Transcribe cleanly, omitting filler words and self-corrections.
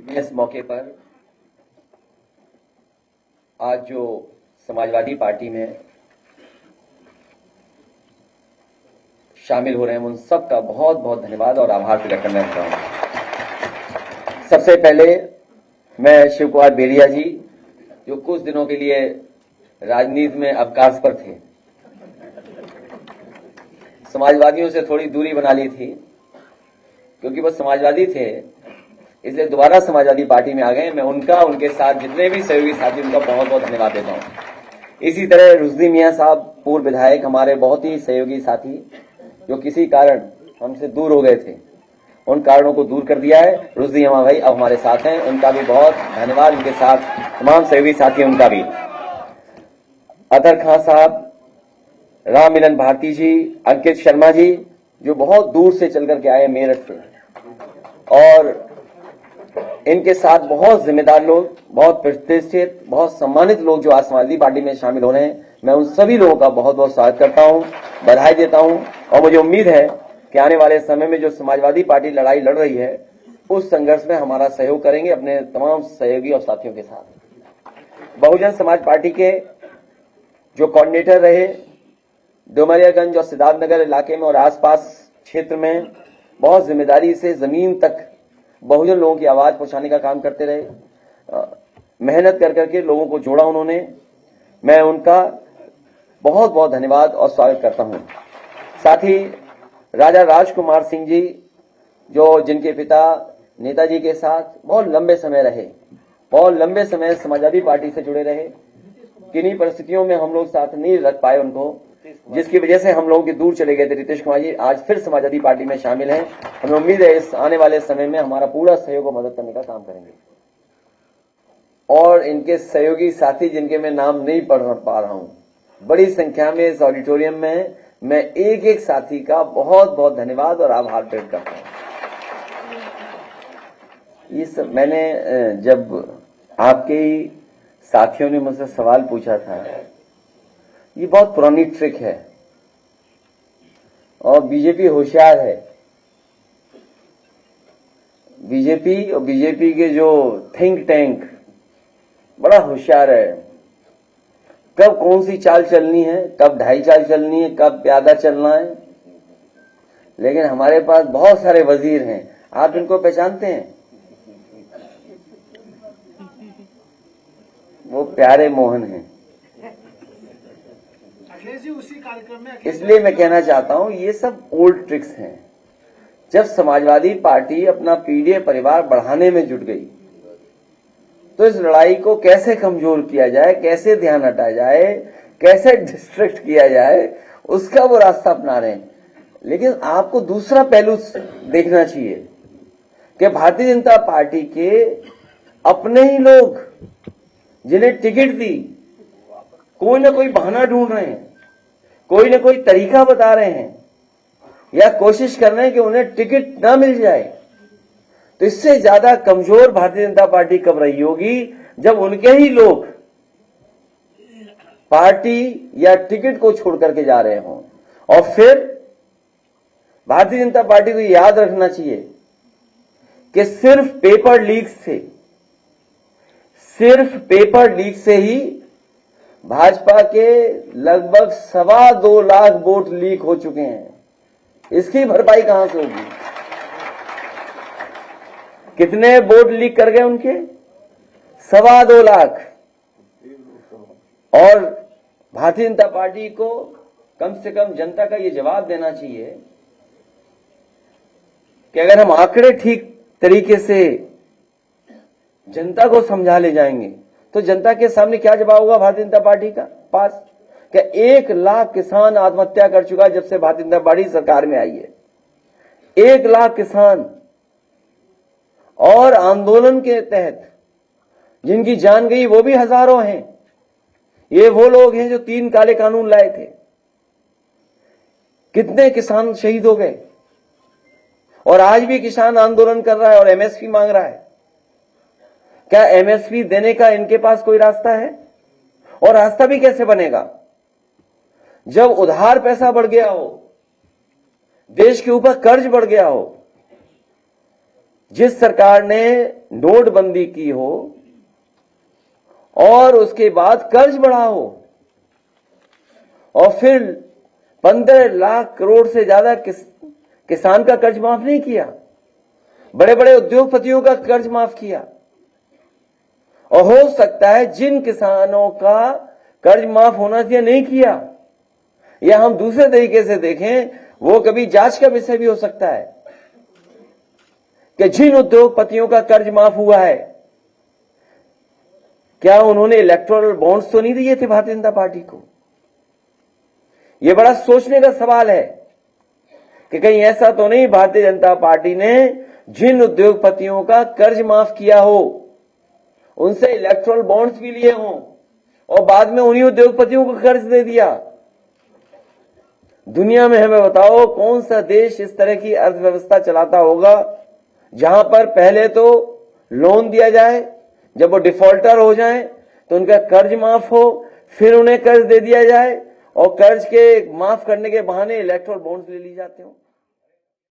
मैं इस मौके पर आज जो समाजवादी पार्टी में शामिल हो रहे हैं उन सब का बहुत बहुत धन्यवाद और आभार प्रकट करना चाहता हूं। सबसे पहले मैं शिव कुमार बेरिया जी, जो कुछ दिनों के लिए राजनीति में अवकाश पर थे, समाजवादियों से थोड़ी दूरी बना ली थी क्योंकि वो समाजवादी थे, इसलिए दोबारा समाजवादी पार्टी में आ गए। मैं उनका, उनके साथ जितने भी सहयोगी साथी, उनका बहुत बहुत धन्यवाद देता हूं। इसी तरह रुश्दी मियां साहब, पूर्व विधायक, हमारे बहुत ही सहयोगी साथी, जो किसी कारण हमसे दूर हो गए थे, उन कारणों को दूर कर दिया है। रुश्दी अमा भाई अब हमारे साथ हैं, उनका भी बहुत धन्यवाद। उनके साथ तमाम सहयोगी साथी, उनका भी। अतर खां साहब, राम मिलन भारती जी, अंकित शर्मा जी, जो बहुत दूर से चल करके आए मेरठ से, और इनके साथ बहुत जिम्मेदार लोग, बहुत प्रतिष्ठित, बहुत सम्मानित लोग जो आज समाजवादी पार्टी में शामिल हो रहे हैं, मैं उन सभी लोगों का बहुत बहुत स्वागत करता हूं, बधाई देता हूं। और मुझे उम्मीद है कि आने वाले समय में जो समाजवादी पार्टी लड़ाई लड़ रही है, उस संघर्ष में हमारा सहयोग करेंगे अपने तमाम सहयोगी और साथियों के साथ। बहुजन समाज पार्टी के जो कोऑर्डिनेटर रहे, डुमरियागंज और सिद्धार्थनगर इलाके में और आसपास क्षेत्र में बहुत जिम्मेदारी से जमीन तक बहुजन लोगों की आवाज पहुंचाने का काम करते रहे, मेहनत कर करके लोगों को जोड़ा उन्होंने। मैं उनका बहुत बहुत धन्यवाद और स्वागत करता हूं। साथ ही राजा राजकुमार सिंह जी, जो जिनके पिता नेताजी के साथ बहुत लंबे समय रहे, बहुत लंबे समय समाजवादी पार्टी से जुड़े रहे, किन्हीं परिस्थितियों में हम लोग साथ नहीं रख पाए उनको, जिसकी वजह से हम लोग दूर चले गए थे। रितेश कुमार जी आज फिर समाजवादी पार्टी में शामिल हैं। हमें उम्मीद है इस आने वाले समय में हमारा पूरा सहयोग और मदद करने का काम करेंगे। और इनके सहयोगी साथी, जिनके मैं नाम नहीं पढ़ पा रहा हूं, बड़ी संख्या में इस ऑडिटोरियम में, मैं एक एक साथी का बहुत बहुत धन्यवाद और आभार व्यक्त करता हूं। इस मैंने जब आपके साथियों ने मुझसे सवाल पूछा था, ये बहुत पुरानी ट्रिक है और बीजेपी होशियार है। बीजेपी और बीजेपी के जो थिंक टैंक बड़ा होशियार है, कब कौन सी चाल चलनी है, कब ढाई चाल चलनी है, कब प्यादा चलना है। लेकिन हमारे पास बहुत सारे वजीर हैं, आप इनको पहचानते हैं? वो प्यारे मोहन हैं। इसलिए मैं कहना चाहता हूं, ये सब ओल्ड ट्रिक्स हैं। जब समाजवादी पार्टी अपना पीढ़ी परिवार बढ़ाने में जुट गई, तो इस लड़ाई को कैसे कमजोर किया जाए, कैसे ध्यान हटाया जाए, कैसे डिस्ट्रैक्ट किया जाए, उसका वो रास्ता अपना रहे हैं। लेकिन आपको दूसरा पहलू देखना चाहिए कि भारतीय जनता पार्टी के अपने ही लोग, जिन्हें टिकट दी, कोई ना कोई बहाना ढूंढ रहे हैं, कोई ना कोई तरीका बता रहे हैं, या कोशिश कर रहे हैं कि उन्हें टिकट ना मिल जाए। तो इससे ज्यादा कमजोर भारतीय जनता पार्टी कब रही होगी, जब उनके ही लोग पार्टी या टिकट को छोड़ करके जा रहे हों। और फिर भारतीय जनता पार्टी को याद रखना चाहिए कि सिर्फ पेपर लीक से ही भाजपा के लगभग 2.25 लाख वोट लीक हो चुके हैं। इसकी भरपाई कहां से होगी? कितने वोट लीक कर गए उनके? 2.25 लाख। और भारतीय जनता पार्टी को कम से कम जनता का ये जवाब देना चाहिए कि अगर हम आंकड़े ठीक तरीके से जनता को समझा ले जाएंगे, तो जनता के सामने क्या जवाब होगा भारतीय जनता पार्टी का पास? क्या 1 लाख किसान आत्महत्या कर चुका जब से भारतीय जनता पार्टी सरकार में आई है। 1 लाख किसान। और आंदोलन के तहत जिनकी जान गई वो भी हजारों हैं। ये वो लोग हैं जो 3 काले कानून लाए थे। कितने किसान शहीद हो गए, और आज भी किसान आंदोलन कर रहा है और एमएसपी मांग रहा है। क्या एमएसपी देने का इनके पास कोई रास्ता है? और रास्ता भी कैसे बनेगा जब उधार पैसा बढ़ गया हो, देश के ऊपर कर्ज बढ़ गया हो, जिस सरकार ने नोटबंदी की हो और उसके बाद कर्ज बढ़ा हो और फिर 15 लाख करोड़ से ज्यादा किसान का कर्ज माफ नहीं किया, बड़े बड़े उद्योगपतियों का कर्ज माफ किया। और हो सकता है जिन किसानों का कर्ज माफ होना चाहिए नहीं किया, या हम दूसरे तरीके से देखें, वो कभी जांच का विषय भी हो सकता है कि जिन उद्योगपतियों का कर्ज माफ हुआ है, क्या उन्होंने इलेक्टोरल बॉन्ड्स तो नहीं दिए थे भारतीय जनता पार्टी को? यह बड़ा सोचने का सवाल है कि कहीं ऐसा तो नहीं भारतीय जनता पार्टी ने जिन उद्योगपतियों का कर्ज माफ किया हो, उनसे इलेक्टोरल बॉन्ड्स भी लिए हों और बाद में उन्हीं उद्योगपतियों को कर्ज दे दिया। दुनिया में हमें बताओ कौन सा देश इस तरह की अर्थव्यवस्था चलाता होगा जहां पर पहले तो लोन दिया जाए, जब वो डिफॉल्टर हो जाएं तो उनका कर्ज माफ हो, फिर उन्हें कर्ज दे दिया जाए और कर्ज के माफ करने के बहाने इलेक्टोरल बॉन्ड्स ले ली जाते हो।